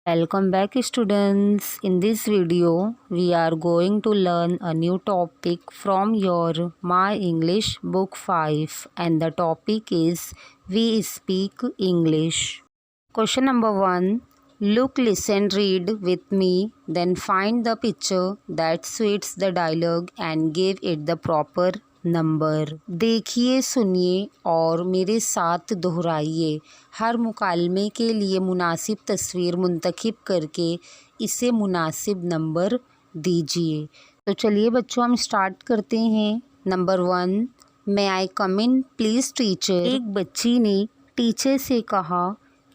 Welcome back students. In this video we are going to learn a new topic from your My English book 5 and the topic is We Speak English. Question number 1. Look, listen, read with me, then find the picture that suits the dialogue and give it the proper number. देखिए, सुनिए और मेरे साथ दोहराइए। हर मुकालमे के लिए मुनासिब तस्वीर मुंतखब करके इसे मुनासिब नंबर दीजिए। तो चलिए बच्चों, हम स्टार्ट करते हैं। Number 1, may I come in please teacher. एक बच्ची ने टीचर से कहा,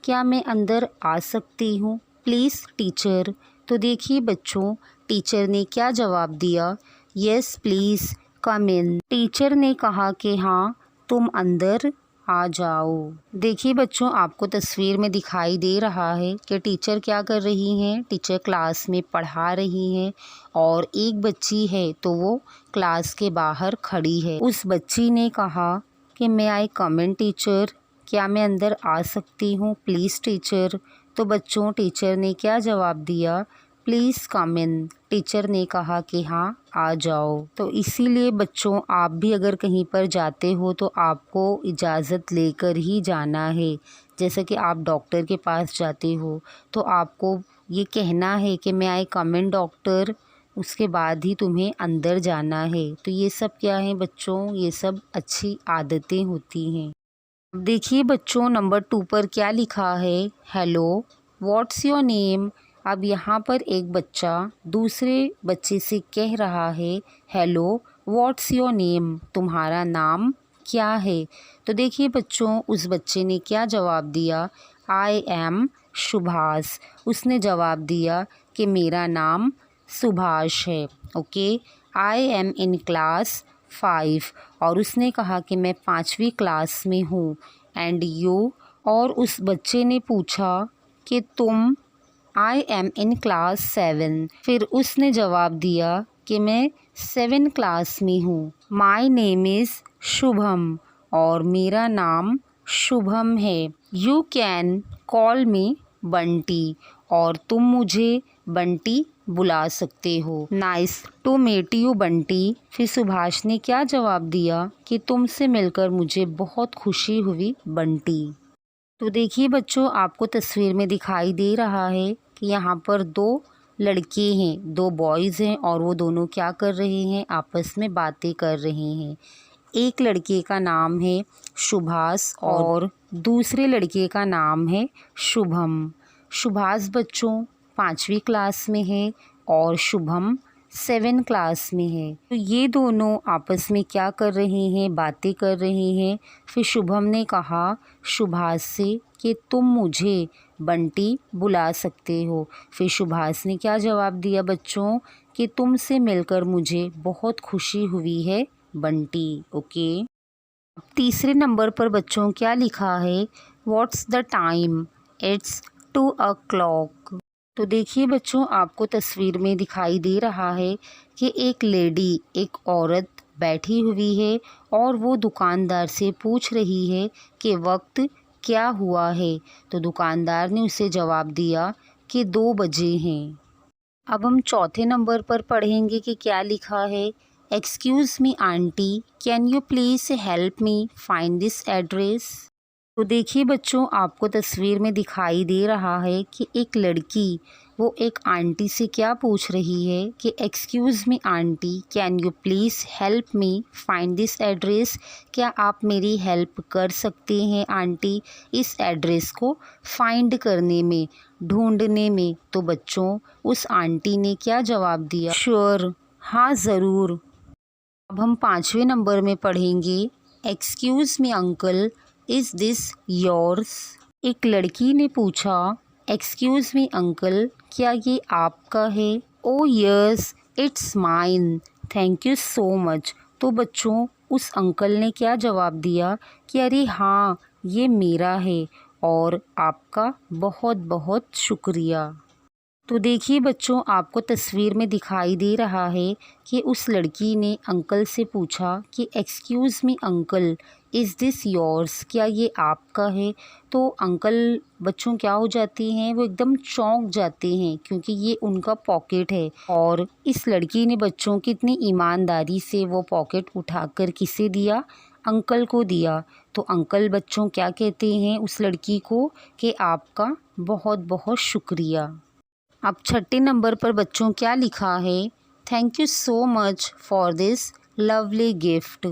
क्या मैं अंदर आ सकती हूँ प्लीज़ टीचर। तो देखिए बच्चों, टीचर ने क्या जवाब दिया, yes please come in. Teacher ने कहा कि हाँ, तुम अंदर आ जाओ। देखिए बच्चों, आपको तस्वीर में दिखाई दे रहा है कि टीचर क्या कर रही हैं। टीचर क्लास में पढ़ा रही हैं और एक बच्ची है तो वो क्लास के बाहर खड़ी है। उस बच्ची ने कहा कि मैं आई कम इन टीचर, क्या मैं अंदर आ सकती हूँ प्लीज़ टीचर। तो बच्चों, टीचर ने क्या जवाब दिया, प्लीज़ कम इन। टीचर ने कहा कि हाँ, आ जाओ। तो इसीलिए बच्चों, आप भी अगर कहीं पर जाते हो तो आपको इजाज़त लेकर ही जाना है। जैसे कि आप डॉक्टर के पास जाते हो तो आपको ये कहना है कि मैं आई कम इन डॉक्टर, उसके बाद ही तुम्हें अंदर जाना है। तो ये सब क्या है बच्चों, ये सब अच्छी आदतें होती हैं। अब देखिए बच्चों, नंबर 2 पर क्या लिखा है, हेलो व्हाट्स योर नेम। अब यहाँ पर एक बच्चा दूसरे बच्चे से कह रहा है, हेलो व्हाट्स योर नेम, तुम्हारा नाम क्या है। तो देखिए बच्चों, उस बच्चे ने क्या जवाब दिया, आई एम सुभाष। उसने जवाब दिया कि मेरा नाम सुभाष है। Okay, I am in class 5। और उसने कहा कि मैं 5वीं क्लास में हूँ। And you. और उस बच्चे ने पूछा कि तुम, आई एम इन क्लास 7। फिर उसने जवाब दिया कि मैं 7 क्लास में हूँ। माई नेम इज़ शुभम, और मेरा नाम शुभम है। You can call me Bunty, और तुम मुझे बंटी बुला सकते हो। Nice to meet you Bunty. फिर सुभाष ने क्या जवाब दिया कि तुमसे मिलकर मुझे बहुत खुशी हुई बंटी। तो देखिए बच्चों, आपको तस्वीर में दिखाई दे रहा है कि यहाँ पर 2 लड़के हैं, 2 बॉयज़ हैं और वो दोनों क्या कर रहे हैं, आपस में बातें कर रहे हैं। एक लड़के का नाम है सुभाष और दूसरे लड़के का नाम है शुभम। सुभाष बच्चों 5वीं क्लास में है और शुभम 7 क्लास में है। तो ये दोनों आपस में क्या कर रहे हैं, बातें कर रहे हैं। फिर शुभम ने कहा सुभाष से कि तुम मुझे बंटी बुला सकते हो। फिर सुभाष ने क्या जवाब दिया बच्चों, कि तुमसे मिलकर मुझे बहुत खुशी हुई है बंटी। ओके, तीसरे नंबर पर बच्चों क्या लिखा है, what's the time, it's 2 o'clock। तो देखिए बच्चों, आपको तस्वीर में दिखाई दे रहा है कि एक लेडी, एक औरत बैठी हुई है और वो दुकानदार से पूछ रही है कि वक्त क्या हुआ है। तो दुकानदार ने उसे जवाब दिया कि 2 बजे हैं। अब हम चौथे नंबर पर पढ़ेंगे कि क्या लिखा है, excuse me aunty, can you please help me find this address. तो देखिए बच्चों, आपको तस्वीर में दिखाई दे रहा है कि एक लड़की वो एक आंटी से क्या पूछ रही है कि excuse me aunty, can you please help me find this address. क्या आप मेरी हेल्प कर सकते हैं आंटी इस एड्रेस को फाइंड करने में, ढूंढने में। तो बच्चों, उस आंटी ने क्या जवाब दिया, श्योर, हाँ ज़रूर। अब हम 5वें नंबर में पढ़ेंगे, excuse me uncle, is this yours. एक लड़की ने पूछा, एक्सक्यूज़ मी अंकल, क्या ये आपका है। ओ yes it's mine, thank you so much. तो बच्चों, उस अंकल ने क्या जवाब दिया कि अरे हाँ, ये मेरा है और आपका बहुत बहुत शुक्रिया। तो देखिए बच्चों, आपको तस्वीर में दिखाई दे रहा है कि उस लड़की ने अंकल से पूछा कि excuse me uncle, is this yours, क्या ये आपका है? तो अंकल बच्चों क्या हो जाते हैं, वो एकदम चौंक जाते हैं क्योंकि ये उनका पॉकेट है। और इस लड़की ने बच्चों कितनी ईमानदारी से वो पॉकेट उठाकर किसे दिया, अंकल को दिया। तो अंकल बच्चों क्या कहते हैं उस लड़की को कि आपका बहुत बहुत शुक्रिया। अब छठे नंबर पर बच्चों क्या लिखा है, thank you so much for this lovely gift.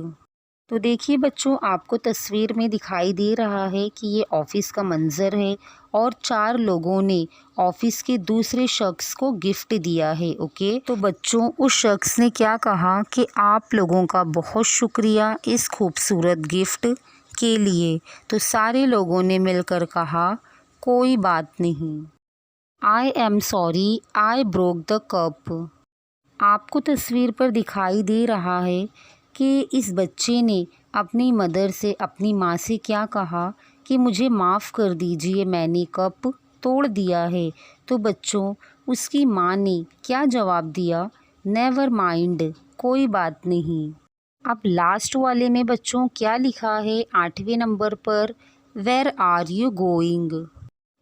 तो देखिए बच्चों, आपको तस्वीर में दिखाई दे रहा है कि ये ऑफिस का मंजर है और 4 लोगों ने ऑफिस के दूसरे शख्स को गिफ्ट दिया है। ओके, तो बच्चों उस शख्स ने क्या कहा कि आप लोगों का बहुत शुक्रिया इस खूबसूरत गिफ्ट के लिए। तो सारे लोगों ने मिलकर कहा कोई बात नहीं। I am sorry I broke the cup. आपको तस्वीर पर दिखाई दे रहा है कि इस बच्चे ने अपनी मदर से, अपनी माँ से क्या कहा कि मुझे माफ़ कर दीजिए, मैंने कप तोड़ दिया है। तो बच्चों उसकी माँ ने क्या जवाब दिया, नेवर माइंड, कोई बात नहीं। अब लास्ट वाले में बच्चों क्या लिखा है 8वें नंबर पर, वेयर आर यू गोइंग।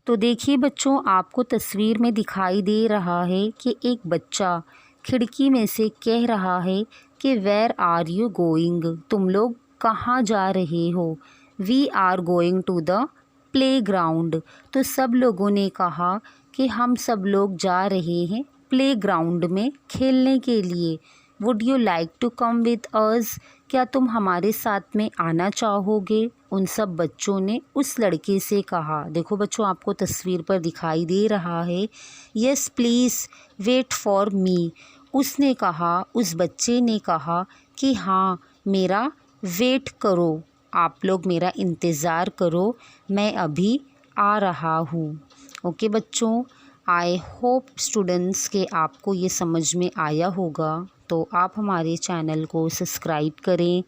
तो देखिए बच्चों, आपको तस्वीर में दिखाई दे रहा है कि एक बच्चा खिड़की में से कह रहा है कि वेयर आर यू गोइंग, तुम लोग कहाँ जा रहे हो। We are going to the playground. तो सब लोगों ने कहा कि हम सब लोग जा रहे हैं प्ले ग्राउंड में खेलने के लिए। Would you like to come with us, क्या तुम हमारे साथ में आना चाहोगे, उन सब बच्चों ने उस लड़के से कहा। देखो बच्चों, आपको तस्वीर पर दिखाई दे रहा है, yes please wait for me. उसने कहा, उस बच्चे ने कहा कि हाँ मेरा वेट करो, आप लोग मेरा इंतज़ार करो, मैं अभी आ रहा हूँ। ओके बच्चों, आई होप स्टूडेंट्स के आपको ये समझ में आया होगा। तो आप हमारे चैनल को सब्सक्राइब करें,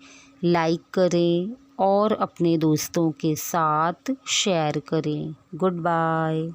लाइक करें और अपने दोस्तों के साथ शेयर करें। Good bye.